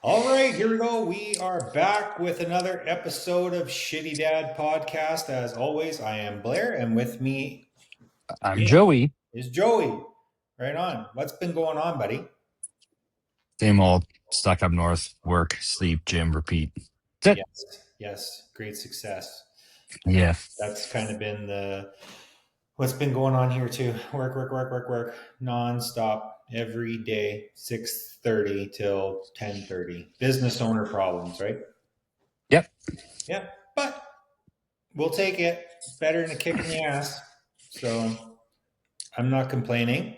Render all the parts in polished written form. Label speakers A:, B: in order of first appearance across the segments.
A: All right, here we go. We are back with another episode of Shitty Dad Podcast. As always, I am Blair, and with me,
B: I'm
A: yeah,
B: Joey.
A: is Joey. Right on. What's been going on, buddy?
B: Same old, stuck up north, work, sleep, gym, repeat. That's it.
A: Yes, yes, great success. I think
B: Yeah.
A: that's kind of been the what's been going on here too. Work, nonstop every day, 6:30 till 10:30. Business owner problems, right?
B: Yep.
A: Yeah, but we'll take it. Better than a kick in the ass. So I'm not complaining.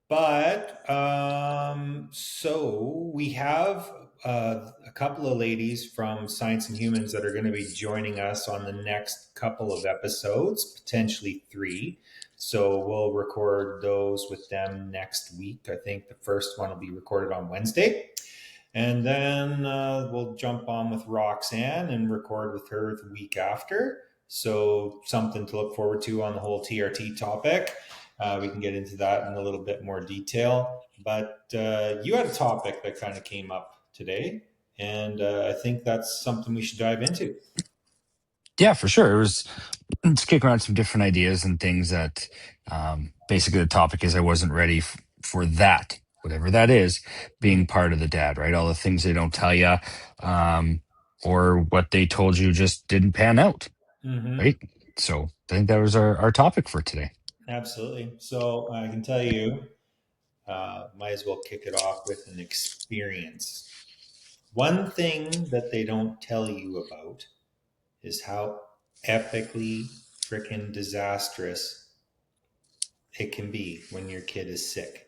A: But so we have a couple of ladies from Science and Humans that are going to be joining us on the next couple of episodes, potentially three. So we'll record those with them next week. I think the first one will be recorded on Wednesday. And then we'll jump on with Roxanne and record with her the week after. So, something to look forward to on the whole TRT topic. We can get into that in a little bit more detail. But you had a topic that kind of came up today. And I think that's something we should dive into.
B: Yeah, for sure. It was just kicking around some different ideas and things that basically the topic is I wasn't ready for that, whatever that is, being part of the dad, right? All the things they don't tell you or what they told you just didn't pan out,
A: Mm-hmm.
B: right? So I think that was our topic for today.
A: Absolutely. So, I can tell you, might as well kick it off with an experience. One thing that they don't tell you about is how epically freaking disastrous it can be when your kid is sick.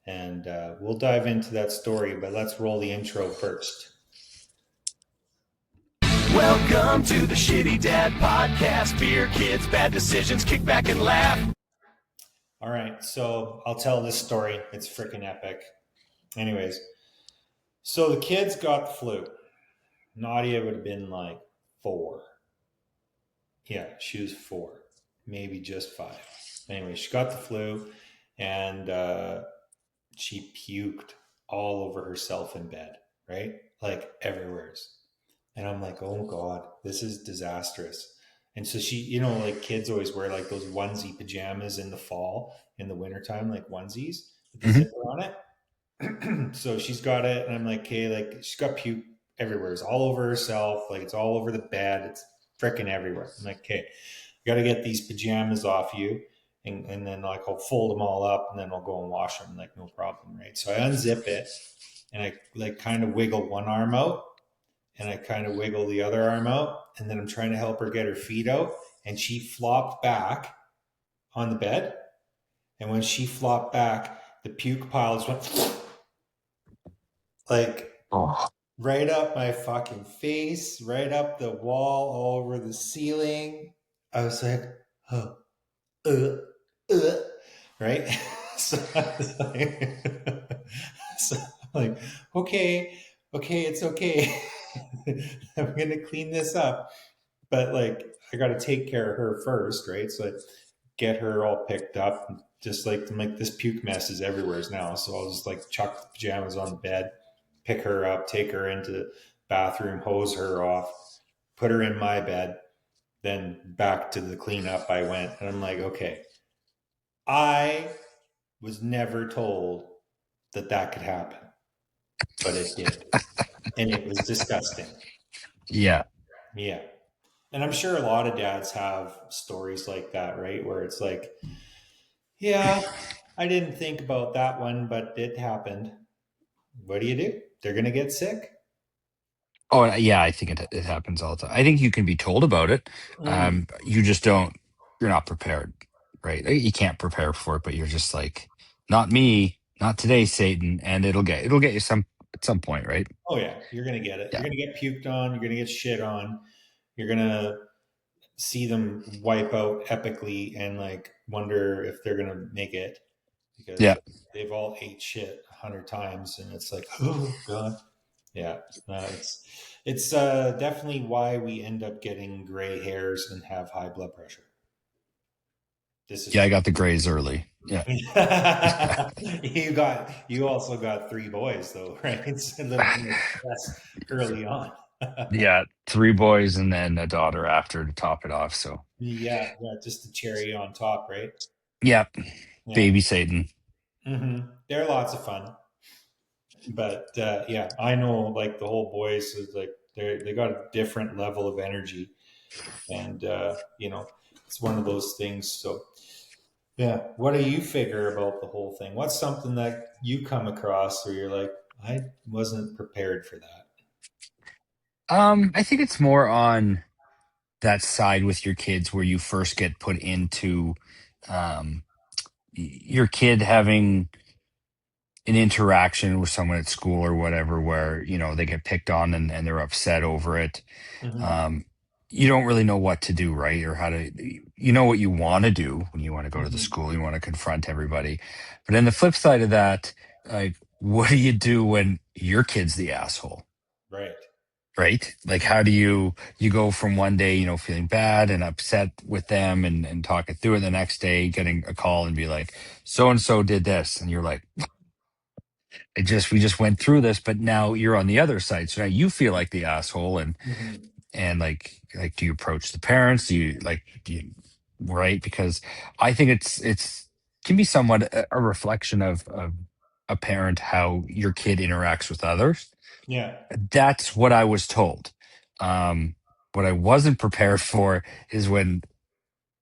A: And we'll dive into that story, but let's roll the intro first.
C: Welcome to the Shitty Dad Podcast. Beer, kids, bad decisions, kick back and laugh.
A: All right, so I'll tell this story. It's freaking epic. Anyways, so the kids got the flu. Nadia would have been like 4. Yeah, she was 4, maybe just 5. Anyway, she got the flu and she puked all over herself in bed, right? Like everywhere. And I'm like, oh God, this is disastrous. And so she, like kids always wear like those onesie pajamas in the fall, in the wintertime, like onesies with the
B: Hmm.
A: zipper on it. So she's got it. And I'm like, okay, like she's got puke everywhere. It's all over herself. Like it's all over the bed. It's freaking everywhere. I'm like, okay, got to get these pajamas off you. And then like I'll fold them all up and then I'll go and wash them. Like no problem, right? So I unzip it and I like kind of wiggle one arm out and I kind of wiggle the other arm out and then I'm trying to help her get her feet out and she flopped back on the bed. And when she flopped back, the puke piles went like
B: Oh,
A: right up my fucking face, right up the wall, all over the ceiling. I was like, oh, uh, uh, right? So I was like, so I'm like, okay, it's okay. I'm gonna clean this up, but like I got to take care of her first, right? So I get her all picked up, just like this puke mess is everywhere now. So I'll just like chuck the pajamas on the bed, pick her up, take her into the bathroom, hose her off, put her in my bed, then back to the cleanup I went, and I'm like, okay, I was never told that that could happen, but it did. And it was disgusting.
B: yeah.
A: Yeah. And I'm sure a lot of dads have stories like that, right? Where it's like, yeah, I didn't think about that one, but it happened. What do you do? They're going to get sick.
B: Oh, yeah, I think it happens all the time. I think you can be told about it.
A: Mm.
B: You just don't, you're not prepared, right? You can't prepare for it, but you're just like, not me, not today, Satan. And it'll get you at some point, right?
A: Oh, yeah. You're going to get it. You're
B: Yeah.
A: going to get puked on. You're going to get shit on. You're going to see them wipe out epically and like wonder if they're going to make it because
B: Yeah.
A: they've all ate shit 100 times. And it's like, oh, God. Yeah, it's definitely why we end up getting gray hairs and have high blood pressure. This is
B: Yeah. I
A: true.
B: got the grays early. Yeah.
A: You also got three boys though, right? It's a little more stress early on.
B: Yeah, three boys and then a daughter after to top it off. So
A: Yeah, yeah, just the cherry on top, right?
B: yeah,
A: Yeah.
B: baby Satan.
A: They're lots of fun. But yeah, I know like the whole boys is like they got a different level of energy, and it's one of those things. So yeah, what do you figure about the whole thing? What's something that you come across where you're like, I wasn't prepared for that?
B: I think it's more on that side with your kids where you first get put into um, your kid having an interaction with someone at school or whatever where they get picked on and they're upset over it.
A: Hmm.
B: um, you don't really know what to do, right? Or how to, what you want to do when you want to go to the
A: Hmm.
B: school, you want to confront everybody. But then the flip side of that, like, what do you do when your kid's the asshole?
A: Right.
B: Right? Like, how do you go from one day, feeling bad and upset with them and talking through it, the next day getting a call and be like, so and so did this, and you're like, we just went through this, but now you're on the other side, so now you feel like the asshole.
A: Hmm.
B: And like do you approach the parents? Do you right? Because I think it's can be somewhat a reflection of a parent, how your kid interacts with others.
A: Yeah.
B: That's what I was told. um what I wasn't prepared for is when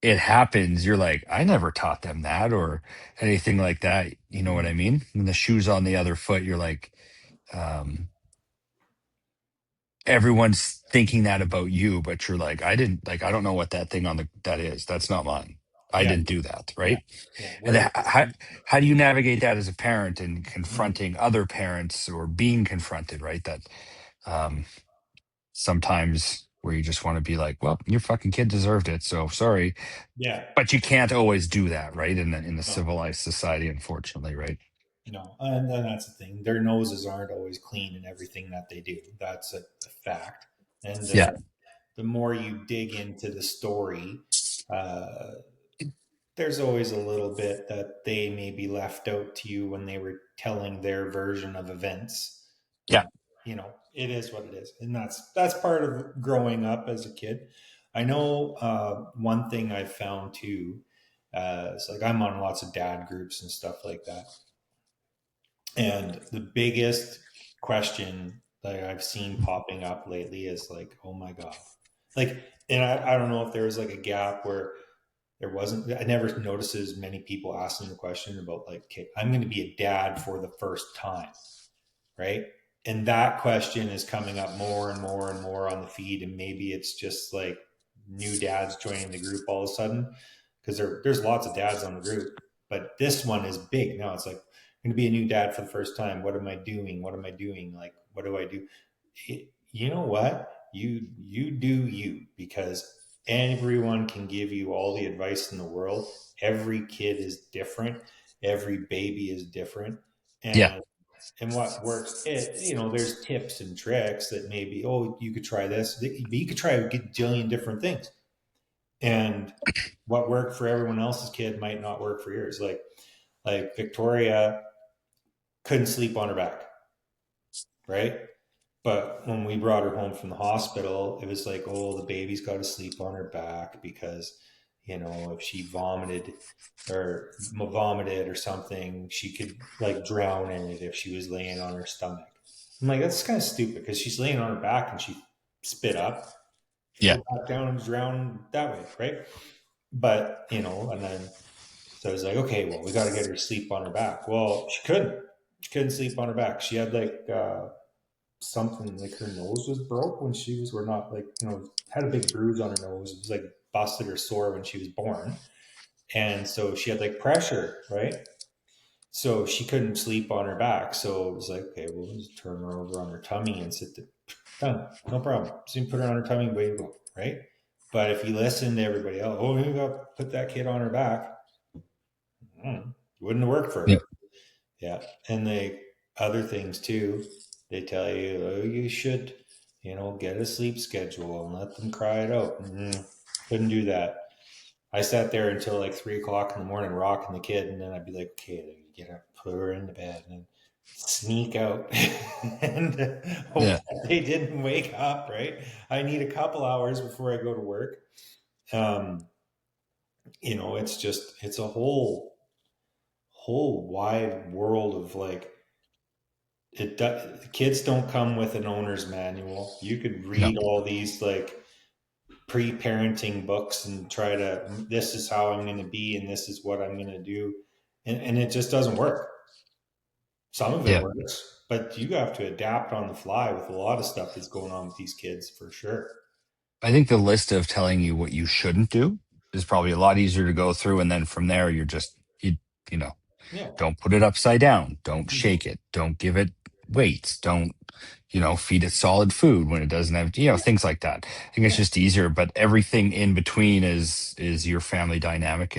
B: it happens, you're like, I never taught them that or anything like that. You know what
A: Hmm.
B: I mean? When the shoe's on the other foot, you're like, um everyone's thinking that about you, but you're like, I don't know what that thing on that is. That's not mine. I
A: Yeah.
B: didn't do that,
A: Yeah.
B: right?
A: Yeah.
B: And
A: Where
B: how do you navigate that as a parent and
A: Mhm.
B: confronting other parents or being confronted, right? That um sometimes where you just want to be like, well, your fucking kid deserved it, so sorry.
A: Yeah.
B: But you can't always do that, right? In a
A: No.
B: civilized society, unfortunately, right?
A: No, and then that's the thing. Their noses aren't always clean in everything that they do. That's a fact. And
B: Yeah,
A: the more you dig into the story, uh, there's always a little bit that they maybe left out to you when they were telling their version of events.
B: yeah,
A: But it is what it is, and that's part of growing up as a kid. I know one thing I've found too. It's like I'm on lots of dad groups and stuff like that. And the biggest question that I've seen popping up lately is like, oh my God. Like, and I don't know if there was like a gap where there wasn't, I never noticed as many people asking the question about like, okay, I'm going to be a dad for the first time, right? And that question is coming up more and more and more on the feed. And maybe it's just like new dads joining the group all of a sudden because there's lots of dads on the group, but this one is big. Now it's like, I'm going to be a new dad for the first time. What am I doing? What am I doing? Like, what do I do? You know what? You do you, because everyone can give you all the advice in the world. Every kid is different. Every baby is different.
B: yeah,
A: And what works, there's tips and tricks that maybe, oh, you could try this, but you could try a gajillion different things. And what worked for everyone else's kid might not work for yours. Like Victoria couldn't sleep on her back, right? But when we brought her home from the hospital, it was like, oh, the baby's got to sleep on her back because, if she vomited or something, she could like drown in it if she was laying on her stomach. I'm like, that's kind of stupid because she's laying on her back and she spit up. She'll
B: yeah,
A: go back down and drown that way, right? But, and then so I was like, okay, well, we got to get her to sleep on her back. Well, she couldn't. She couldn't sleep on her back. She had like something like her nose was broke when she was, or not like, had a big bruise on her nose. It was like busted or sore when she was born. And so she had like pressure, right? So she couldn't sleep on her back. So it was like, okay, we'll just turn her over on her tummy and sit there. Done. No problem. So you put her on her tummy, way to go, right? But if you listen to everybody else, oh, you got to put that kid on her back, wouldn't have worked for
B: yeah,
A: her. Yeah. And other things too, they tell you, oh, you should, get a sleep schedule and let them cry it out. Couldn't do that. I sat there until like 3 o'clock in the morning rocking the kid, and then I'd be like, okay, get up, put her into bed, and sneak out and hope
B: Yeah.
A: that they didn't wake up. Right? I need a couple hours before I go to work. Um, it's a whole wide world of like kids don't come with an owner's manual. You could
B: No.
A: read all these like pre-parenting books and try to, this is how I'm going to be and this is what I'm going to do, and it just doesn't work. Some of it
B: Yeah.
A: works, but you have to adapt on the fly with a lot of stuff that's going on with these kids for sure.
B: I think the list of telling you what you shouldn't do is probably a lot easier to go through. And then from there, you're just, you know,
A: Yeah.
B: don't put it upside down. Don't
A: Mhm.
B: shake it. Don't give it weights. Don't, feed it solid food when it doesn't have, things like that. I think it's
A: Yeah.
B: just easier, but everything in between is your family dynamic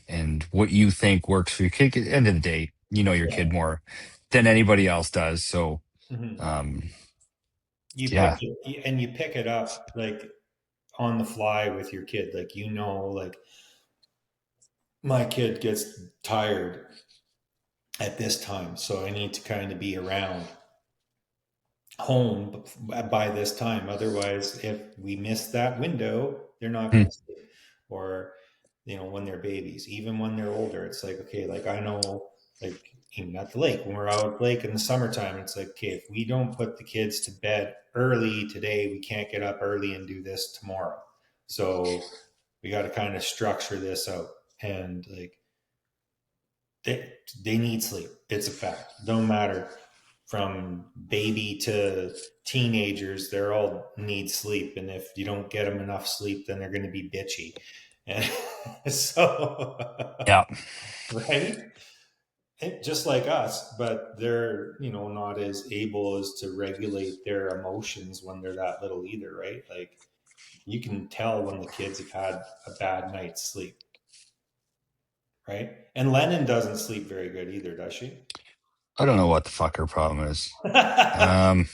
B: and what you think works for your kid. At the end of the day, you know your kid
A: Yeah.
B: more than anybody else does. So,
A: Mhm.
B: um,
A: You pick
B: yeah,
A: it and you pick it up like on the fly with your kid. Like, like my kid gets tired at this time, so I need to kind of be around home by this time. Otherwise, if we miss that window, they're not
B: Hmm.
A: going to sleep. Or, when they're babies, even when they're older, it's like, okay, like I know, like even at the lake, when we're out at the lake in the summertime, it's like, okay, if we don't put the kids to bed early today, we can't get up early and do this tomorrow. So we got to kind of structure this out. And like, they need sleep. It's a fact. Don't matter from baby to teenagers, they're all need sleep. And if you don't get them enough sleep, then they're going to be bitchy. And so,
B: Yeah.
A: right? Just like us, but they're, not as able as to regulate their emotions when they're that little either, right? Like you can tell when the kids have had a bad night's sleep, right? And Lennon doesn't sleep very good either, does she?
B: I don't know what the fuck her problem is. Um,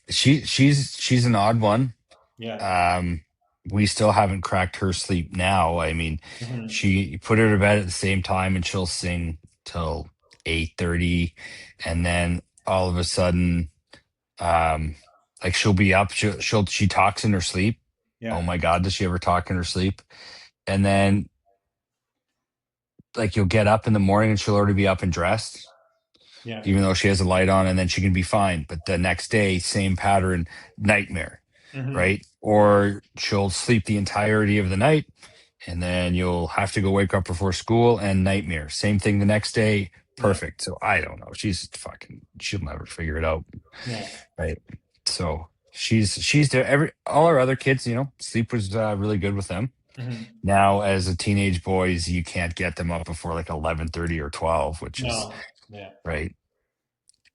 B: she's an odd one.
A: Yeah.
B: Um, we still haven't cracked her sleep now. I mean,
A: Hmm.
B: she put her to bed at the same time and she'll sing till 8:30, and then all of a sudden, like she'll be up. She talks in her sleep. Oh
A: Yeah.
B: my god, does she ever talk in her sleep? And then like you'll get up in the morning and she'll already be up and dressed,
A: Yeah.
B: even though she has a light on, and then she can be fine. But the next day, same pattern, nightmare,
A: Hmm.
B: right? Or she'll sleep the entirety of the night, and then you'll have to go wake up before school and nightmare. Same thing the next day,
A: Yeah.
B: perfect. So I don't know. She'll never figure it out,
A: Yeah.
B: right? So she's there. All our other kids, sleep was really good with them.
A: Hmm.
B: Now, as a teenage boys, you can't get them up before like 11:30 or 12, which is
A: No. Yeah.
B: right.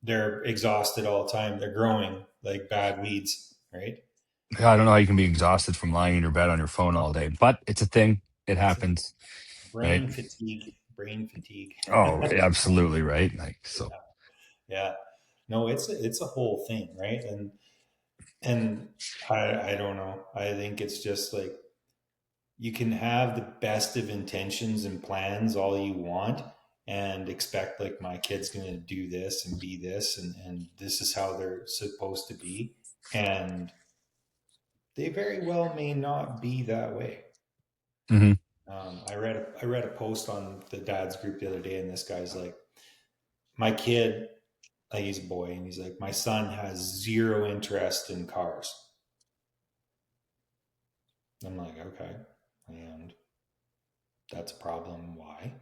A: They're exhausted all the time. They're growing like bad weeds, right?
B: I don't know how you can be exhausted from lying in your bed on your phone all day, but it's a thing. It
A: It's a
B: happens, right?
A: brain fatigue. Brain fatigue.
B: Oh, absolutely right. Like
A: Yeah.
B: so.
A: Yeah. No, it's a whole thing, right? And I don't know. I think it's just like you can have the best of intentions and plans all you want and expect like my kid's going to do this and be this and this is how they're supposed to be, and they very well may not be that way.
B: Hmm.
A: I read a post on the dad's group the other day, and this guy's like, my kid, like he's a boy, and he's like, my son has zero interest in cars. I'm like, okay, and that's a problem. Why?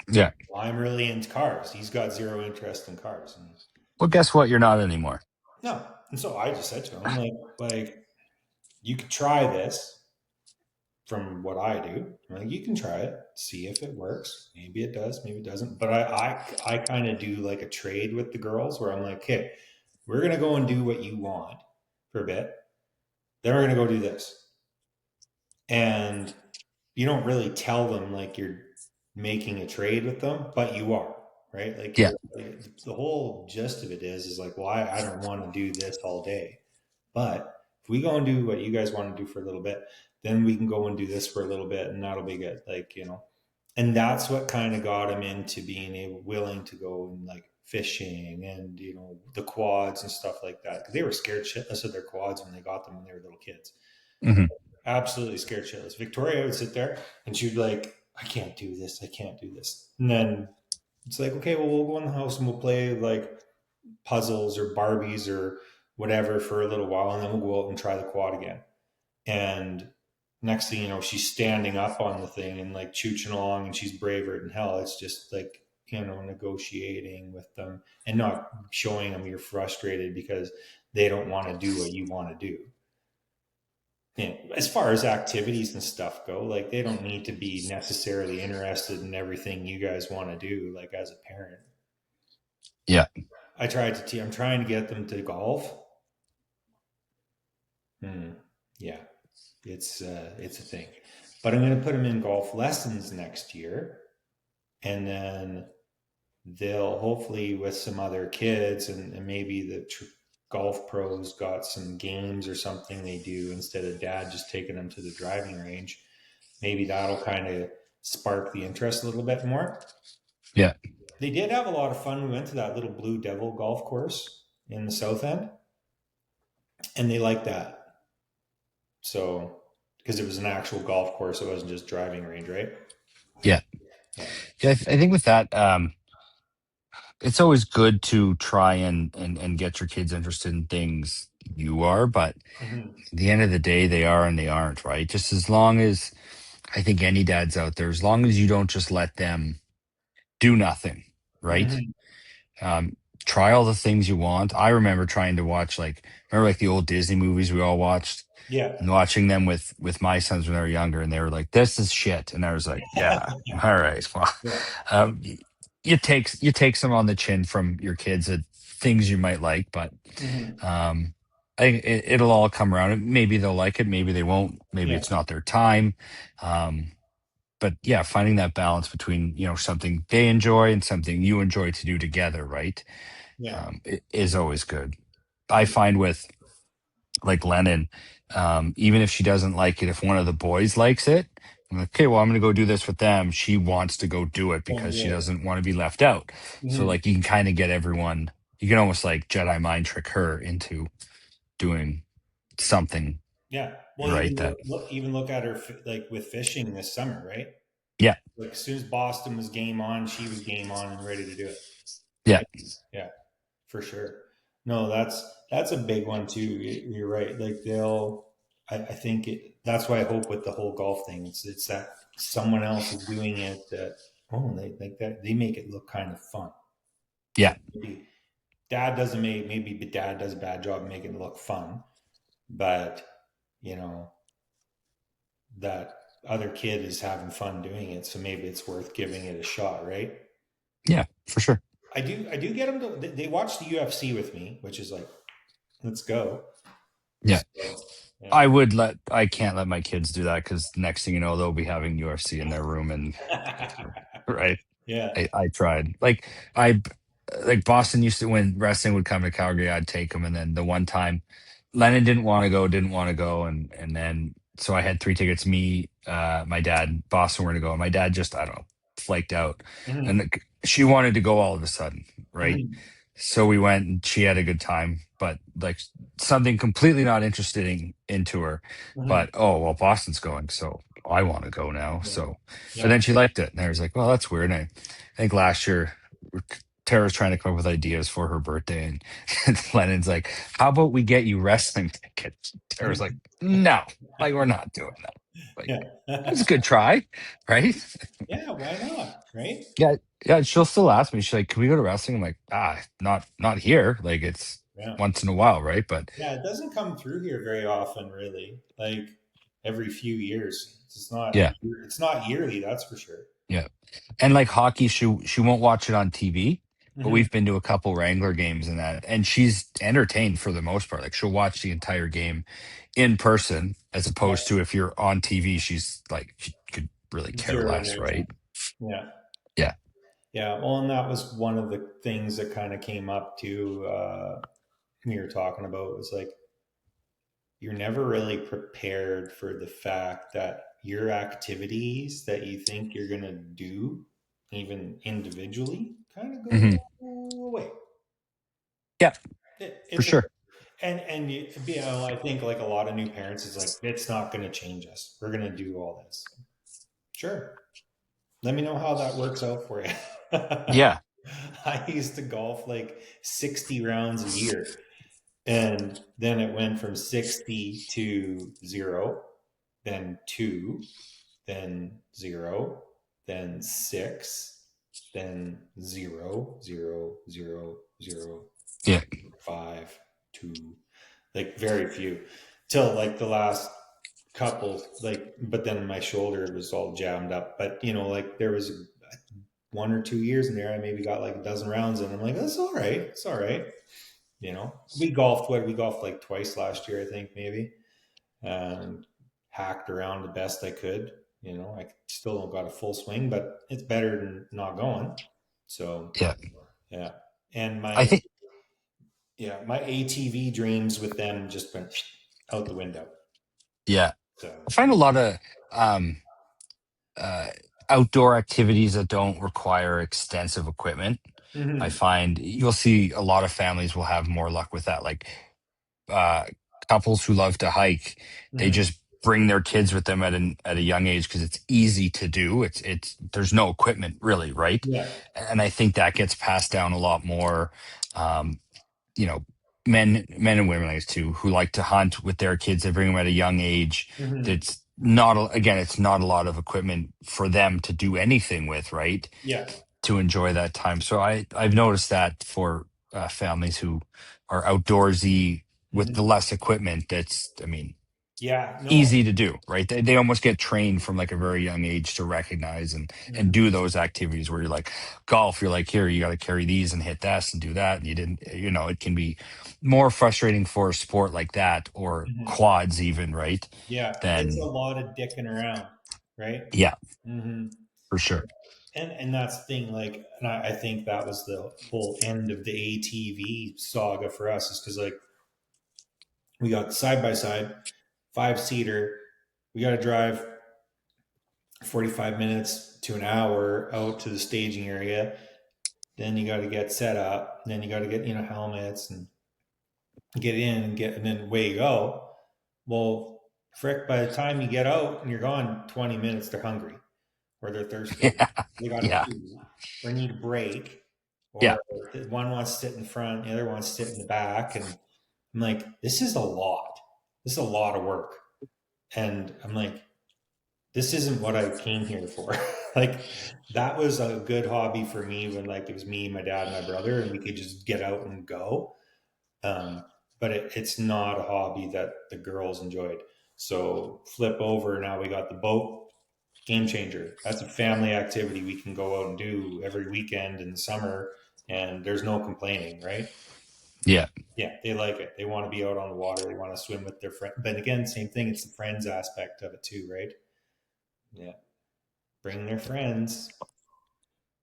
B: Yeah.
A: Well, I'm really into cars. He's got zero interest in cars. And
B: Well, guess what? You're not anymore.
A: no. And so I just said to him, like you could try this from what I do. I'm like, you can try it, see if it works. Maybe it does, maybe it doesn't. But I kind of do like a trade with the girls where I'm like, okay, we're gonna go and do what you want for a bit. Then we're gonna go do this. And you don't really tell them like you're making a trade with them, but you are, right? Like
B: Yeah.
A: you're the whole gist of it is like, well, I don't want to do this all day. But if we go and do what you guys want to do for a little bit, then we can go and do this for a little bit and that'll be good. Like, and that's what kind of got him into being willing to go and like fishing and, the quads and stuff like that. Cause they were scared shitless of their quads when they got them when they were little kids.
B: Hmm.
A: Absolutely scared shitless. Victoria would sit there and she'd be like, I can't do this. I can't do this. And then it's like, okay, well, we'll go in the house and we'll play like puzzles or Barbies or whatever for a little while. And then we'll go out and try the quad again. And next thing you know, she's standing up on the thing and like chooching along and she's braver than hell. It's just like, negotiating with them and not showing them you're frustrated because they don't want to do what you want to do. As far as activities and stuff go, like they don't need to be necessarily interested in everything you guys want to do, like as a parent.
B: Yeah.
A: I'm trying to get them to golf. Yeah, it's a thing. But I'm going to put them in golf lessons next year, and then they'll hopefully with some other kids and maybe the golf pros got some games or something they do instead of dad just taking them to the driving range. Maybe that'll kind of spark the interest a little bit more.
B: Yeah.
A: They did have a lot of fun. We went to that little Blue Devil golf course in the South End, and they liked that. So, because it was an actual golf course, it wasn't just driving range, right?
B: Yeah.
A: Yeah.
B: Yeah. I think with that, it's always good to try and get your kids interested in things you are, but
A: Mm-hmm.
B: at the end of the day, they are and they aren't, right? Just as long as I think any dads out there, as long as you don't just let them do nothing, right?
A: Mm-hmm.
B: Um, try all the things you want. I remember trying to watch remember like the old Disney movies we all watched
A: Yeah.
B: and watching them with my sons when they were younger, and they were like, "This is shit," and I was like, "Yeah, all right, well."
A: Yeah. Yeah.
B: Um, you take some on the chin from your kids at things you might like, but
A: Mm-hmm.
B: um, it'll all come around. Maybe they'll like it, maybe they won't. Maybe
A: Yeah.
B: it's not their time. Um, but yeah, finding that balance between something they enjoy and something you enjoy to do together, right?
A: Yeah.
B: It is always good. I
A: Yeah.
B: find with like Lennon, even if she doesn't like it, if one of the boys likes it, I'm like, okay, well, I'm going to go do this with them. She wants to go do it
A: Don't
B: because
A: do
B: she
A: it.
B: doesn't want to be left out. So,
A: Mm-hmm.
B: like, you can kind of get everyone, you can almost like Jedi mind trick her into doing something,
A: Yeah. Well,
B: right? That,
A: even look at her like with fishing this summer, right?
B: yeah,
A: Like as soon as Boston was game on, she was game on and ready to do it.
B: yeah,
A: Right? Yeah, for sure. No, that's a big one too. You're right. Like I think that's why I hope with the whole golf thing, it's that someone else is doing it that they like that they make it look kind of fun.
B: yeah,
A: Maybe dad doesn't make maybe dad does a bad job of making it look fun, but you know that other kid is having fun doing it, so maybe it's worth giving it a shot, right?
B: yeah, for sure.
A: I do get them to they watch the UFC with me, which is like let's go.
B: Yeah.
A: So yeah.
B: I can't let my kids do that because next thing you know, they'll be having UFC in their room and, right.
A: Yeah.
B: I tried. I like Boston used to when wrestling would come to Calgary, I'd take them, and then the one time Lennon didn't want to go, and then so I had three tickets. Me, my dad, Boston were to go, and my dad just I don't know flaked out, and
A: Hmm.
B: she wanted to go all of a sudden, right?
A: Hmm.
B: So we went, and she had a good time, but like something completely not interesting into her.
A: Hmm.
B: But oh well, Boston's going, so I want to go now.
A: Yeah.
B: So, but
A: Yeah.
B: then she liked it, and I was like, well, that's weird. And I think last year Tara's trying to come up with ideas for her birthday, and Lennon's like, "How about we get you wrestling tickets?" Tara's like, "No, like we're not doing that." Like,
A: Yeah.
B: that's a good try, right?
A: Yeah. Why not? Right.
B: Yeah, yeah. She'll still ask me. She's like, "Can we go to wrestling?" I'm like, not here. Like it's
A: Yeah.
B: once in a while, right? But
A: Yeah. It doesn't come through here very often, really. Like every few years. It's not.
B: yeah,
A: It's not yearly. That's for sure.
B: yeah. And like hockey, she won't watch it on TV. But
A: Hmm.
B: we've been to a couple Wrangler games and that, and she's entertained for the most part. Like she'll watch the entire game in person, as
A: Yeah.
B: opposed to if you're on TV, she's like she could really care
A: Zero
B: less,
A: interest.
B: right?
A: Yeah.
B: Yeah,
A: Yeah. Well, and that was one of the things that kind of came up too. We were talking about was like you're never really prepared for the fact that your activities that you think you're going to do, even individually, kind of
B: Hmm.
A: go away.
B: Yeah, for
A: It's a,
B: sure.
A: and you know, I think like a lot of new parents is like, it's not going to change us. We're going to do all this. Sure. Let me know how that works out for you.
B: Yeah,
A: I used to golf like 60 rounds a year. And then it went from 60 to zero, then two, then zero, then six, then zero, zero, zero, zero,
B: yeah,
A: five, two, like very few, till like the last couple, like, but then my shoulder was all jammed up. But you know, like there was 1 or 2 years in there, I maybe got like a dozen rounds, and I'm like, that's all right. It's all right. You know, we golfed. What we golfed like twice last year, I think maybe. Hacked around the best I could. You know, I still don't got a full swing, but it's better than not going. So
B: yeah.
A: yeah, and
B: I think,
A: my ATV dreams with them just went out the window.
B: yeah,
A: So
B: I find a lot of um, uh, outdoor activities that don't require extensive equipment. I
A: mm-hmm.
B: find you'll see a lot of families will have more luck with that. Like uh, couples who love to hike, they
A: Mm-hmm.
B: just bring their kids with them at a young age because it's easy to do. It's there's no equipment really, right?
A: Yeah.
B: And I think that gets passed down a lot more. Um, you know, men and women, I guess too, who like to hunt with their kids. They bring them at a young age.
A: Mm-hmm.
B: It's not again, it's not a lot of equipment for them to do anything with, right?
A: Yeah.
B: To enjoy that time. So I've noticed that for families who are outdoorsy with the
A: Mm-hmm.
B: less equipment, that's I mean
A: Yeah. No.
B: easy to do, right? They almost get trained from like a very young age to recognize and
A: Mm-hmm.
B: do those activities where you're like golf, you're like, here, you got to carry these and hit this and do that. And you didn't, it can be more frustrating for a sport like that or
A: Mm-hmm.
B: quads even, right?
A: Yeah. It's a
B: Then
A: lot of dicking around, right?
B: yeah,
A: Mm-hmm.
B: for sure.
A: And that's the thing, like, and I think that was the whole end of the ATV saga for us, is because like we got side by side, 5-seater. We got to drive 45 minutes to an hour out to the staging area. Then you got to get set up. Then you got to get helmets and get in and then away you go. Well, frick! By the time you get out and you're gone 20 minutes, they're hungry or they're thirsty.
B: Yeah.
A: They got to
B: Yeah.
A: pee or need a break,
B: Yeah.
A: or one wants to sit in front, the other wants to sit in the back, and I'm like, this is a lot. This is a lot of work, and I'm like, this isn't what I came here for. Like, that was a good hobby for me when like it was me, my dad, and my brother, and we could just get out and go. Um, but it's not a hobby that the girls enjoyed. So flip over. Now we got the boat. Game changer. That's a family activity we can go out and do every weekend in the summer, and there's no complaining, right?
B: Yeah.
A: Yeah, they like it. They want to be out on the water. They want to swim with their friend. But again, same thing. It's the friends aspect of it too, right? Yeah, bring their friends.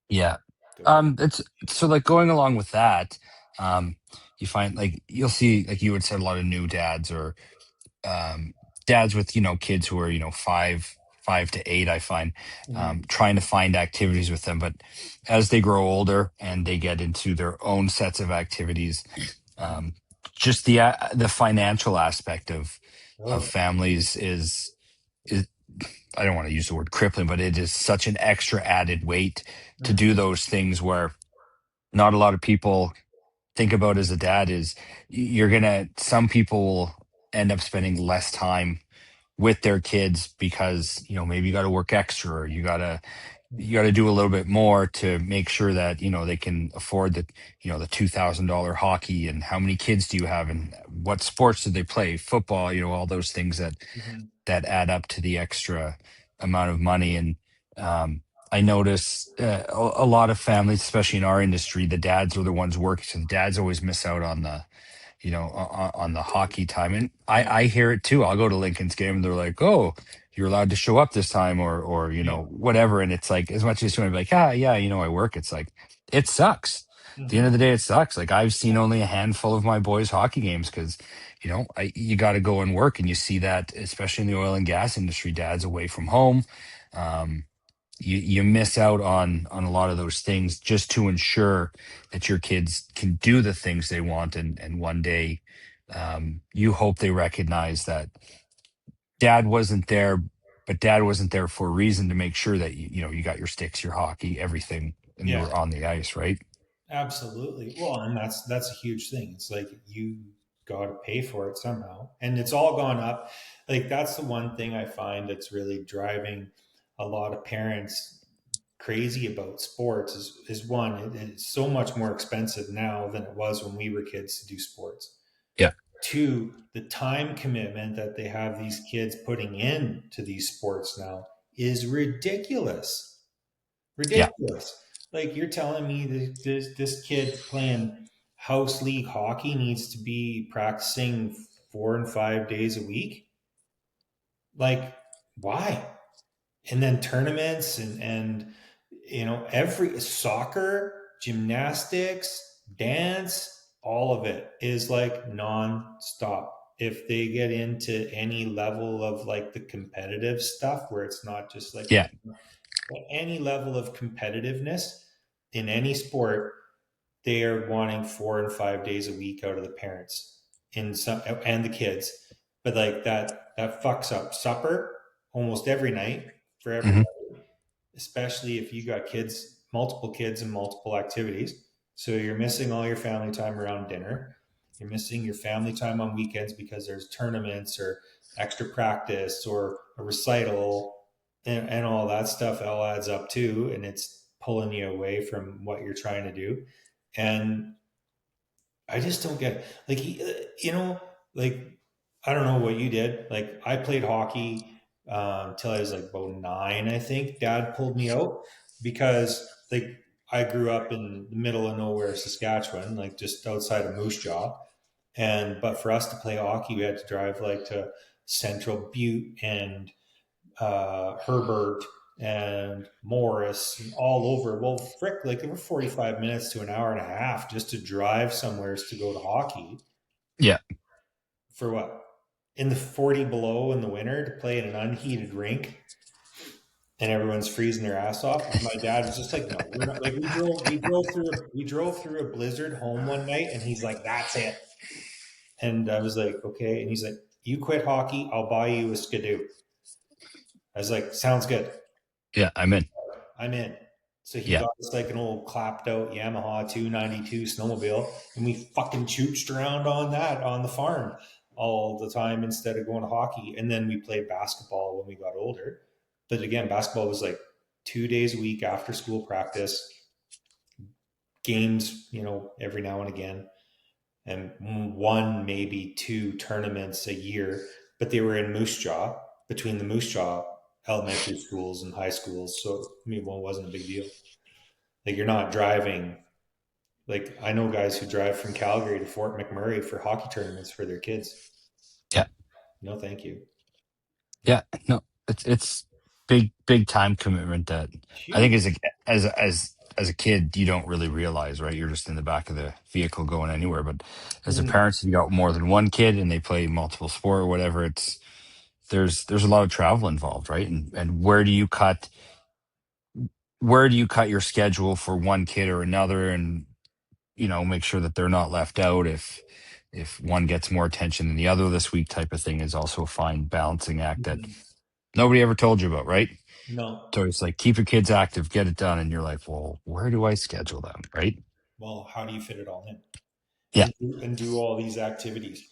B: Yeah.
A: Go.
B: It's so like going along with that, um, you find like you'll see like you had said a lot of new dads or dads with kids who are 5 to 8. I find
A: Mm-hmm.
B: trying to find activities with them, but as they grow older and they get into their own sets of activities,
A: Mm-hmm.
B: um, just the financial aspect of
A: Oh.
B: families is I don't want to use the word crippling, but it is such an extra added weight to
A: Mm-hmm.
B: do those things where not a lot of people think about as a dad is some people will end up spending less time with their kids because maybe you got to work extra or you got to do a little bit more to make sure that they can afford the $2,000 hockey, and how many kids do you have and what sports do they play, football, all those things
A: Mm-hmm.
B: that add up to the extra amount of money. And I notice a lot of families, especially in our industry, the dads are the ones working, so the dads always miss out on on the hockey time. And
A: Yeah.
B: I hear it too. I'll go to Lincoln's game and they're like, "Oh, you're allowed to show up this time," or
A: Yeah.
B: whatever. And it's like, as much as you want to be like, "Ah, yeah, I work." It's like it sucks. At the end of the
A: Mm-hmm.
B: day, it sucks. Like I've seen only a handful of my boys' hockey games because, you got to go and work, and you see that, especially in the oil and gas industry, dads away from home. Um, you miss out on a lot of those things just to ensure that your kids can do the things they want, and one day, you hope they recognize that dad wasn't there, but dad wasn't there for a reason to make sure that you got your sticks, your hockey, everything, and you
A: Yeah,
B: were on the ice, right?
A: absolutely. Well, and that's a huge thing. It's like you got to pay for it somehow, and it's all gone up. Like that's the one thing I find that's really driving a lot of parents crazy about sports is one, it's so much more expensive now than it was when we were kids to do sports.
B: Yeah.
A: Two, the time commitment that they have these kids putting in to these sports now is ridiculous.
B: Yeah.
A: Ridiculous. Like you're telling me that this kid playing house league hockey needs to be practicing 4 and 5 days a week? Like, why? And then tournaments and every soccer, gymnastics, dance, all of it is like non-stop. If they get into any level of like the competitive stuff where it's not just like
B: Yeah.
A: any level of competitiveness in any sport, they are wanting 4 and 5 days a week out of the parents in some and the kids. But like that fucks up supper almost every night for
B: Hmm.
A: everybody, especially if you got kids, multiple kids and multiple activities. So you're missing all your family time around dinner. You're missing your family time on weekends because there's tournaments or extra practice or a recital and all that stuff all adds up too. And it's pulling you away from what you're trying to do. And I just don't get it. Like, like, I don't know what you did. Like, I played hockey till I was like about 9, I think. Dad pulled me out because, like, I grew up in the middle of nowhere, Saskatchewan, like just outside of Moose Jaw. But for us to play hockey, we had to drive like to Central Butte and Herbert and Morris and all over. Well, frick, like there were 45 minutes to an hour and a half just to drive somewheres to go to hockey
B: Yeah.
A: for what? In the 40 below in the winter to play in an unheated rink and everyone's freezing their ass off. My dad was just like, no, we're not like we drove through a blizzard home one night and he's like, that's it. And I was like, okay. And he's like, you quit hockey, I'll buy you a skidoo. I was like, sounds good.
B: Yeah. I'm in.
A: I'm in. So he
B: Yeah.
A: got us like an old clapped out Yamaha 292 snowmobile, and we fucking chooched around on that on the farm all the time instead of going to hockey. And then we played basketball when we got older. But again, basketball was like 2 days a week after school practice, games, every now and again, and one, maybe two tournaments a year. But they were in Moose Jaw, between the Moose Jaw elementary schools and high schools. So, I mean, one wasn't a big deal. Like you're not driving. Like I know guys who drive from Calgary to Fort McMurray for hockey tournaments for their kids.
B: Yeah.
A: No, thank you.
B: Yeah. No, it's big time commitment that I think
A: Huge.
B: as a kid you don't really realize, right? You're just in the back of the vehicle going anywhere. But as a
A: Mm,
B: parent, if you got more than one kid and they play multiple sport or whatever, there's a lot of travel involved, right? And where do you cut your schedule for one kid or another, and make sure that they're not left out if one gets more attention than the other this week, type of thing, is also a fine balancing act that
A: mm,
B: nobody ever told you about, right?
A: no.
B: So it's like, keep your kids active, get it done, and you're like, well, where do I schedule them, right?
A: Well, how do you fit it all in
B: Yeah.
A: and do all these activities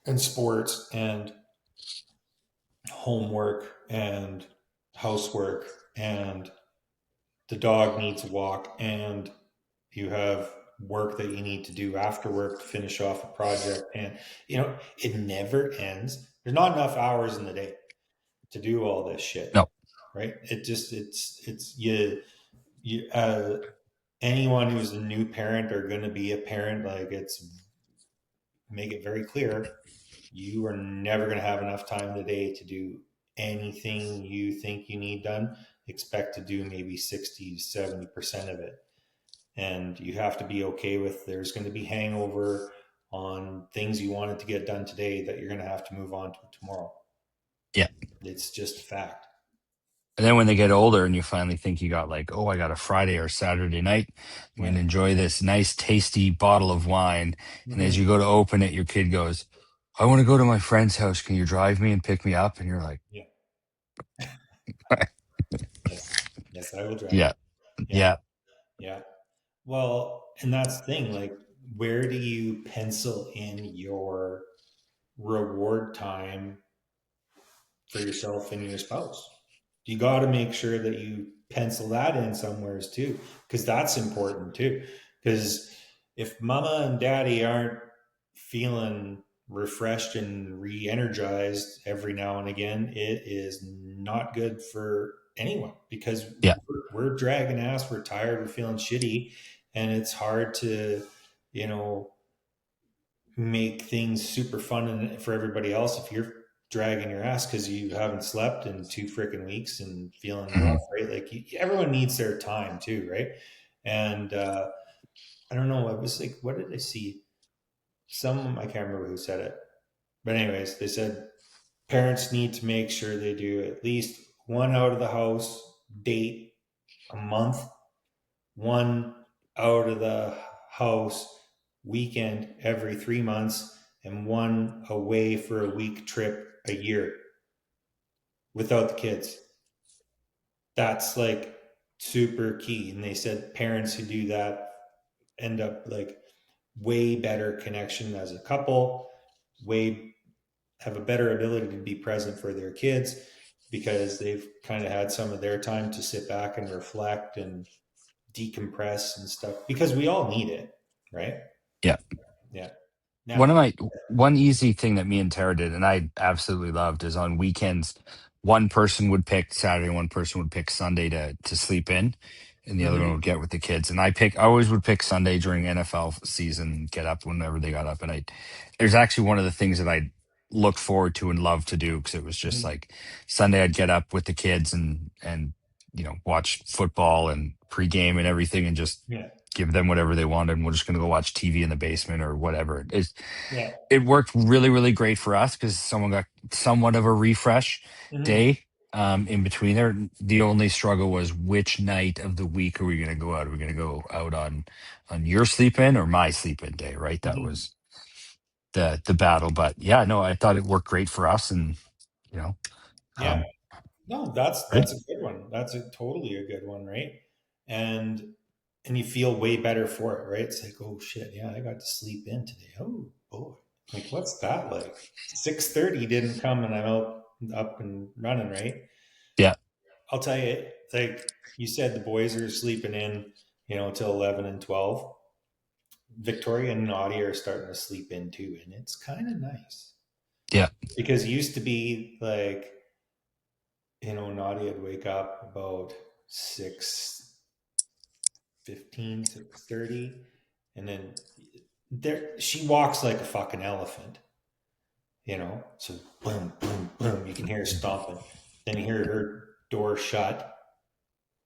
A: and sports and homework and housework and the dog needs a walk and you have work that you need to do after work to finish off a project and it never ends. There's not enough hours in the day to do all this shit,
B: No.
A: right? It's you anyone who's a new parent or going to be a parent, like it's make it very clear you are never going to have enough time in the day to do anything you think you need done. Expect to do maybe 60 to 70% of it. and you have to be okay with there's going to be hangover on things you wanted to get done today that you're going to have to move on to tomorrow.
B: Yeah.
A: It's just a fact.
B: And then when they get older and you finally think you got like, oh, I got a Friday or Saturday night, I'm going
A: Yeah.
B: to enjoy this nice, tasty bottle of wine. And as
A: Mm-hmm.
B: you go to open it, your kid goes, I want to go to my friend's house. Can you drive me and pick me up? And you're like,
A: Yeah. Yes. Yes, I will drive you.
B: yeah,
A: Yeah.
B: yeah.
A: Yeah. Well, and that's the thing. Like, where do you pencil in your reward time for yourself and your spouse? You got to make sure that you pencil that in somewheres too, because that's important too. Because if mama and daddy aren't feeling refreshed and re-energized every now and again, it is not good for anyone, because
B: Yeah.
A: we're dragging ass, we're tired, we're feeling shitty, and it's hard to, you know, make things super fun and for everybody else if you're dragging your ass because you haven't slept in 2 freaking weeks and feeling rough,
B: Mhm.
A: right? Like everyone needs their time too, right? And I don't know. I was like, what did I see? Some I can't remember who said it, but anyways, they said parents need to make sure they do at least one out of the house date a month, one out of the house weekend every 3 months, and one away for a week trip a year without the kids. That's like super key. And they said parents who do that end up like way better connection as a couple, way have a better ability to be present for their kids because they've kind of had some of their time to sit back and reflect and decompress and stuff because we all need it, right?
B: Yeah.
A: Yeah.
B: One
A: Now,
B: of my one easy thing that me and Tara did, and I absolutely loved, is on weekends, one person would pick Saturday, one person would pick Sunday to sleep in, and the other one
A: mm-hmm,
B: would get with the kids. And I always would pick Sunday during NFL season, get up whenever they got up. And there's actually one of the things that I look forward to and love to do, because it was just
A: mm-hmm,
B: like Sunday I'd get up with the kids and watch football and pregame and everything, and just
A: yeah,
B: give them whatever they wanted, and we're just going to go watch TV in the basement or whatever.
A: yeah,
B: It worked really, really great for us because someone got somewhat of a refresh
A: mm-hmm,
B: day in between there. The only struggle was which night of the week are we going to go out? Are we going to go out on your sleep in or my sleep in day? Right, that
A: mm-hmm,
B: was the battle. But yeah, no, I thought it worked great for us, and you know,
A: yeah.
B: um,
A: No, that's
B: good.
A: a good one. That's a totally a good one, right? And you feel way better for it, right? It's like, oh shit, yeah, I got to sleep in today. Oh boy, like what's that like? 6:30 didn't come, and I'm out up and running, right?
B: Yeah,
A: I'll tell you, like you said, the boys are sleeping in, till 11 and 12. Victoria and Nadia are starting to sleep in too, and it's kind of nice
B: yeah,
A: because it used to be like Nadia would wake up about 6:15, 6:30, and then she walks like a fucking elephant, So boom, boom, boom. You can hear her stomping. Then you hear her door shut,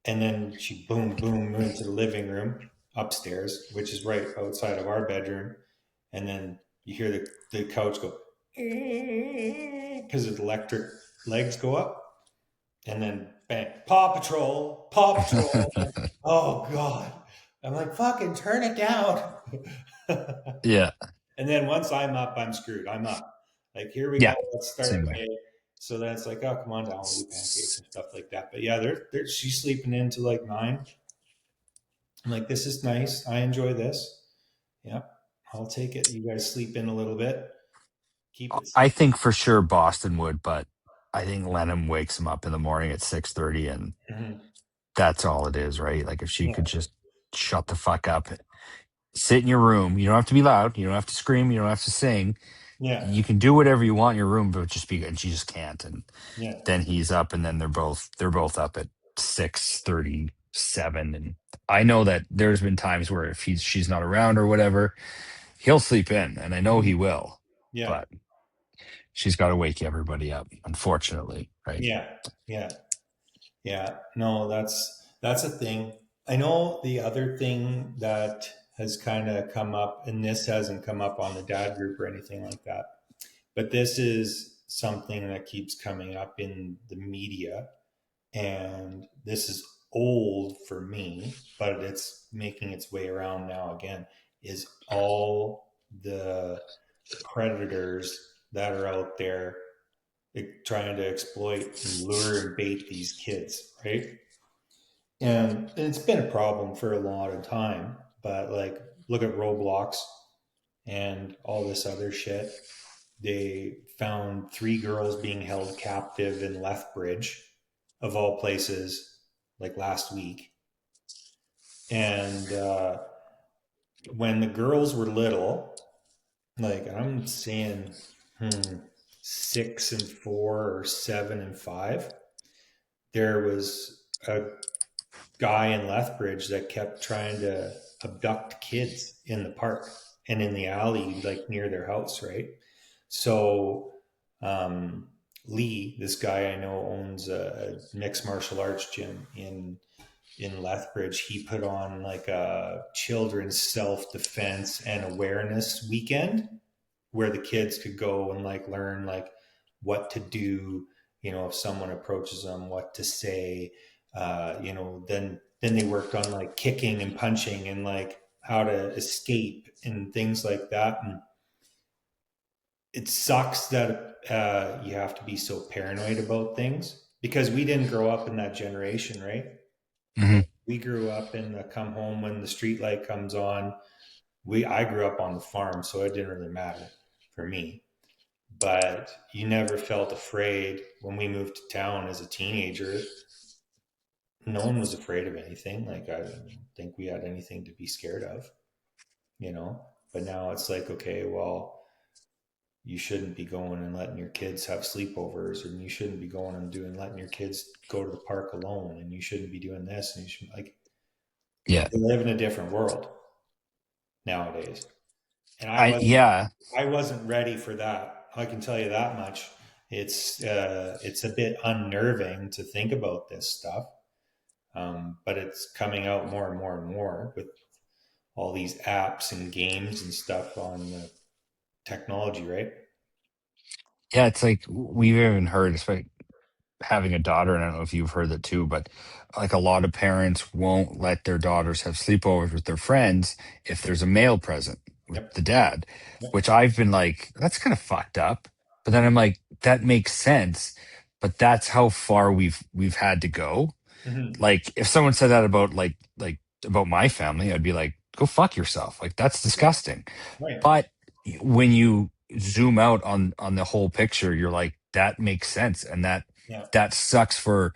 A: and then she boom, boom into the living room upstairs, which is right outside of our bedroom, and then you hear the couch go because the electric legs go up, and then bang, Paw Patrol, Paw Patrol. Oh God. I'm like, fucking turn it down.
B: yeah,
A: And then once I'm up, I'm screwed. I'm up. Like, here we
B: yeah.
A: go. Let's start
B: Same
A: the
B: way.
A: day. So then it's like, oh, come on down. We'll do pancakes and stuff like that. But yeah, she's sleeping into like 9. I'm like, this is nice. I enjoy this. Yeah, I'll take it. You guys sleep in a little bit. Keep it
B: I
A: simple.
B: think for sure Boston would, but I think Lenham wakes him up in the morning at 6:30, and
A: Mm-hmm.
B: that's all it is, right? Like if she
A: Yeah.
B: could just shut the fuck up, sit in your room. You don't have to be loud. You don't have to scream. You don't have to sing.
A: Yeah.
B: You can do whatever you want in your room, but just be good. And she just can't. And
A: Yeah.
B: then he's up, and then they're both up at 6:37. And I know that there's been times where if she's not around or whatever, he'll sleep in, and I know
A: Mm-hmm.
B: he will.
A: Yeah.
B: But she's got to wake everybody up, unfortunately, right?
A: Yeah. Yeah. Yeah. No, that's a thing. I know the other thing that has kind of come up, and this hasn't come up on the dad group or anything like that, but this is something that keeps coming up in the media. And this is old for me, but it's making its way around now again, is all the predators that are out there trying to exploit and lure and bait these kids, right? And it's been a problem for a lot of time, but like look at Roblox and all this other shit. They found three girls being held captive in Lethbridge, of all places, like last week. And when the girls were little, like I'm saying, 6 and 4 or 7 and 5, there was a guy in Lethbridge that kept trying to abduct kids in the park and in the alley, like near their house, right? So, Lee, this guy I know owns a mixed martial arts gym in Lethbridge. He put on like a children's self defense and awareness weekend where the kids could go and like learn like what to do, if someone approaches them, what to say. Then they worked on like kicking and punching and like how to escape and things like that. And it sucks that you have to be so paranoid about things because we didn't grow up in that generation, right?
B: Hmm.
A: We grew up in the come home when the street light comes on. I grew up on the farm, so it didn't really matter for me. But you never felt afraid when we moved to town as a teenager. No one was afraid of anything. Like I don't think we had anything to be scared of, you know. But now it's like, okay, well, you shouldn't be going and letting your kids have sleepovers, and you shouldn't be going and doing letting your kids go to the park alone, and you shouldn't be doing this, and you should like
B: Yeah.
A: we live in a different world nowadays. And
B: Yeah.
A: I wasn't ready for that. I can tell you that much. It's a bit unnerving to think about this stuff, but it's coming out more and more and more with all these apps and games and stuff on the technology, right?
B: Yeah. It's like we've even heard, especially having a daughter, and I don't know if you've heard that too, but like a lot of parents won't let their daughters have sleepovers with their friends if there's a male present with
A: Yep.
B: the dad,
A: Yep.
B: which I've been like, that's kind of fucked up. But then I'm like, that makes sense. But that's how far we've had to go.
A: Mm-hmm.
B: Like if someone said that about like about my family, I'd be like, go fuck yourself. Like that's
A: Yeah.
B: disgusting.
A: Right.
B: But when you zoom out on the whole picture, you're like, that makes sense, and
A: Yeah.
B: that sucks for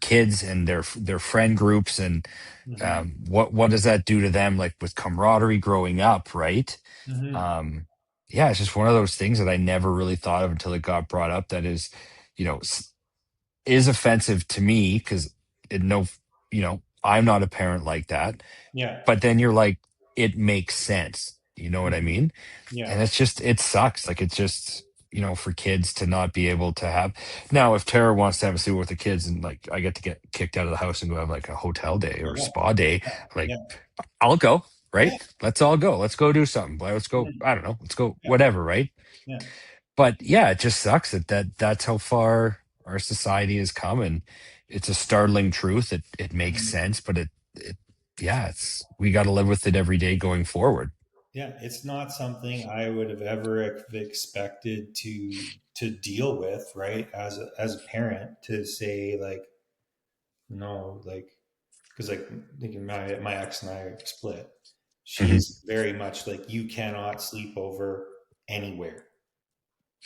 B: kids and their friend groups, and
A: Mm-hmm.
B: what does that do to them, like with camaraderie growing up, right?
A: Mm-hmm.
B: Um, yeah, it's just one of those things that I never really thought of until it got brought up. That is, you know, is offensive to me because it no, I'm not a parent like that.
A: Yeah.
B: But then you're like, it makes sense. You know what I
A: Mm-hmm.
B: mean?
A: Yeah.
B: And it's just it sucks, like it's just for kids to not be able to have. Now if Tara wants to have a sleep with the kids and like I get to get kicked out of the house and go have like a hotel day or a
A: Yeah.
B: spa day, like
A: Yeah.
B: I'll go,
A: Yeah.
B: right? Let's all go, let's go do something, let's go,
A: Mm-hmm.
B: I don't know, let's go
A: Yeah.
B: whatever, right?
A: Yeah.
B: But yeah, it just sucks that's how far our society has come, and it's a startling truth. It makes
A: Mm-hmm.
B: sense, but it yeah, it's we got to live with it every day going forward.
A: Yeah, it's not something I would have ever expected to deal with, right? As a parent, to say like, no, like, because like thinking my ex and I split.
B: Hmm.
A: She's very much like, you cannot sleep over anywhere,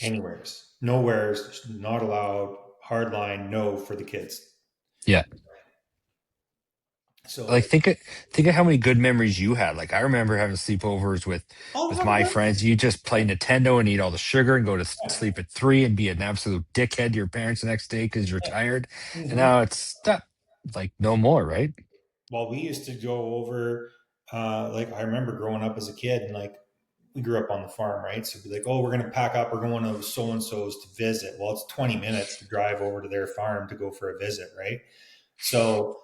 A: anywheres, nowhere's not allowed. Hard line, no for the kids.
B: Yeah. Like
A: So,
B: think of how many good memories you had. Like I remember having sleepovers
A: oh,
B: with my
A: 100%.
B: friends. You just play Nintendo and eat all the sugar and go to
A: Yeah,
B: sleep at 3 and be an absolute dickhead to your parents the next day because you're
A: yeah.
B: tired. And
A: Mm-hmm.
B: now it's that like no more, right?
A: Well, we used to go over, like I remember growing up as a kid, and like we grew up on the farm, right? So it'd be like, oh, we're going to pack up. We're going to so and so's to visit. Well, it's 20 minutes to drive over to their farm to go for a visit, right? So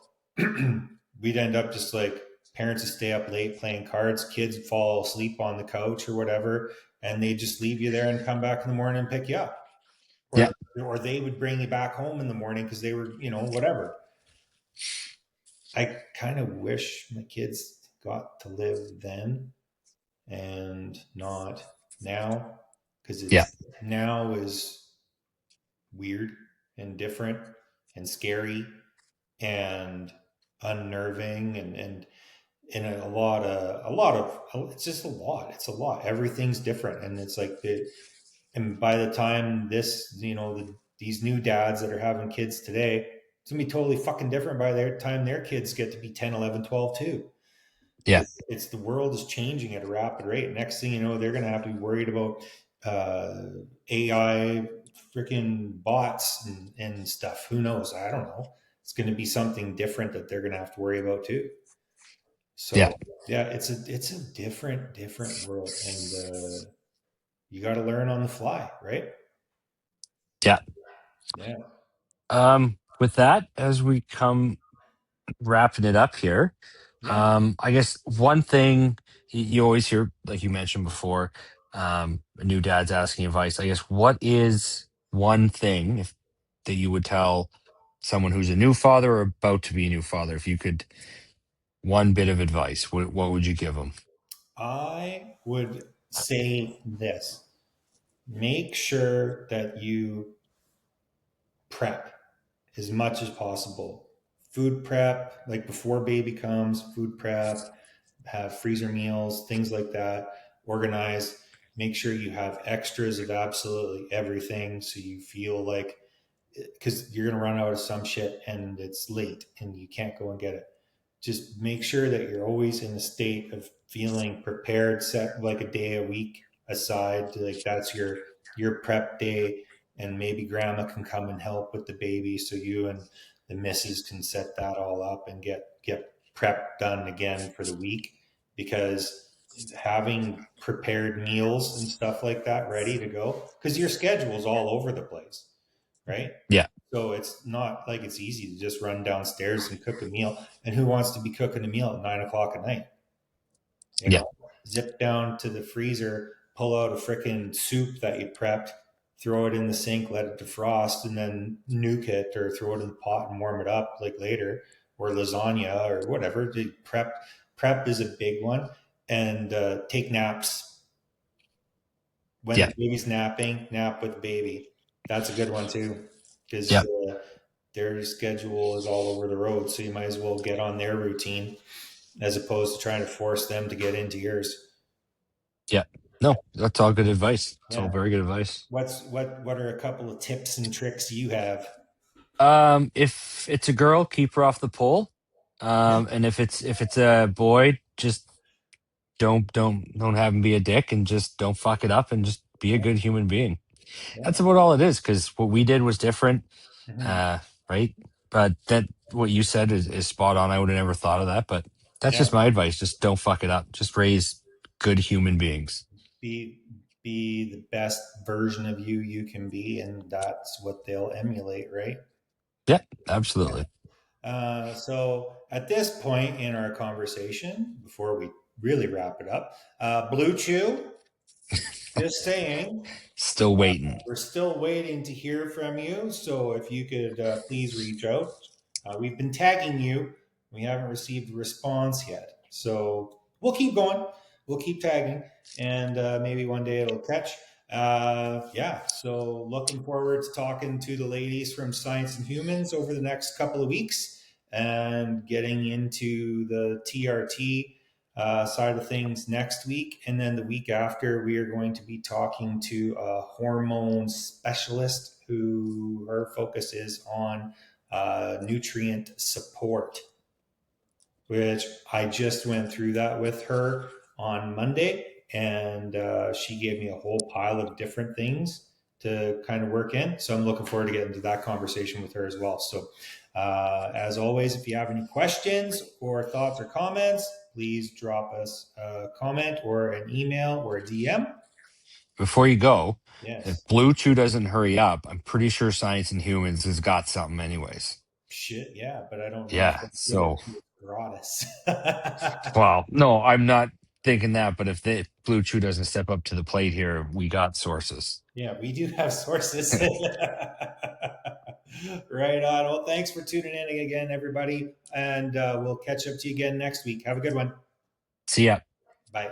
A: we'd end up just like parents would stay up late playing cards, kids fall asleep on the couch or whatever, and they just leave you there and come back in the morning and pick you up,
B: Yeah.
A: or they would bring you back home in the morning because they were, whatever. I kind of wish my kids got to live then and not now, because
B: Yeah.
A: it's now is weird and different and scary and unnerving and a lot of it's just a lot, everything's different, and it's like and by the time these new dads that are having kids today, it's gonna be totally fucking different by the time their kids get to be 10, 11, 12 too.
B: Yeah.
A: It's the world is changing at a rapid rate. Next thing you know, they're going to have to be worried about uh, AI, freaking bots and stuff. Who knows? I don't know. It's going to be something different that they're going to have to worry about too.
B: Yeah.
A: So yeah, it's a different world, and you got to learn on the fly, right?
B: Yeah.
A: Yeah,
B: With that, as we come wrapping it up here,
A: yeah.
B: I guess one thing you always hear, like you mentioned before, a new dad's asking advice. I guess what is one thing that you would tell someone who's a new father or about to be a new father? If you could, one bit of advice, what would you give them?
A: I would say this: make sure that you prep as much as possible. Food prep, like before baby comes, food prep, have freezer meals, things like that. Organize, make sure you have extras of absolutely everything so you feel like, because you're going to run out of some shit and it's late and you can't go and get it. Just make sure that you're always in a state of feeling prepared, set like a day a week aside to, like, that's your prep day, and maybe grandma can come and help with the baby so you and the missus can set that all up and get prep done again for the week, because having prepared meals and stuff like that ready to go, because your schedule's all over the place, right?
B: Yeah.
A: So it's not like it's easy to just run downstairs and cook a meal. And who wants to be cooking a meal at 9 o'clock at night? You
B: Yeah.
A: know, zip down to the freezer, pull out a freaking soup that you prepped, throw it in the sink, let it defrost, and then nuke it or throw it in the pot and warm it up like later, or lasagna or whatever. Prep is a big one, and take naps when
B: Yeah.
A: the baby's napping. Nap with the baby. That's a good one too, because
B: Yeah.
A: their schedule is all over the road. So you might as well get on their routine as opposed to trying to force them to get into yours.
B: Yeah. No, that's all good advice. It's all
A: Yeah.
B: very good advice.
A: What are a couple of tips and tricks you have?
B: If it's a girl, keep her off the pole.
A: Yeah.
B: And if it's a boy, just don't have him be a dick and just don't fuck it up and just be a
A: Yeah.
B: good human being.
A: Yeah.
B: That's about all it is. Because what we did was different,
A: Hmm.
B: uh, right? But that what you said is spot on. I would have never thought of that, but that's
A: Yeah.
B: just my advice. Just don't fuck it up. Just raise good human beings.
A: Be be the best version of you can be, and that's what they'll emulate, right?
B: Yeah,
A: Yeah.
B: absolutely.
A: So at this point in our conversation, before we really wrap it up, Blue Chew, just saying,
B: Still waiting.
A: we're still waiting to hear from you. So if you could please reach out. We've been tagging you. We haven't received a response yet. So we'll keep going. We'll keep tagging. And maybe one day it'll catch. Yeah. So looking forward to talking to the ladies from Science and Humans over the next couple of weeks and getting into the TRT side of things next week. And then the week after, we are going to be talking to a hormone specialist who her focus is on nutrient support, which I just went through that with her on Monday. And she gave me a whole pile of different things to kind of work in. So I'm looking forward to getting to that conversation with her as well. So, as always, if you have any questions or thoughts or comments, please drop us a comment or an email or a DM.
B: Before you go, if
A: Yes.
B: Blue Chew doesn't hurry up, I'm pretty sure Science and Humans has got something anyways.
A: Shit. Yeah. But I don't know if
B: Yeah.
A: that's good.
B: So
A: gratis.
B: Well, no, I'm not thinking that, but if the Blue Chew doesn't step up to the plate here, we got sources.
A: Yeah, we do have sources. Right on. Well, thanks for tuning in again, everybody. And we'll catch up to you again next week. Have a good one.
B: See ya.
A: Bye.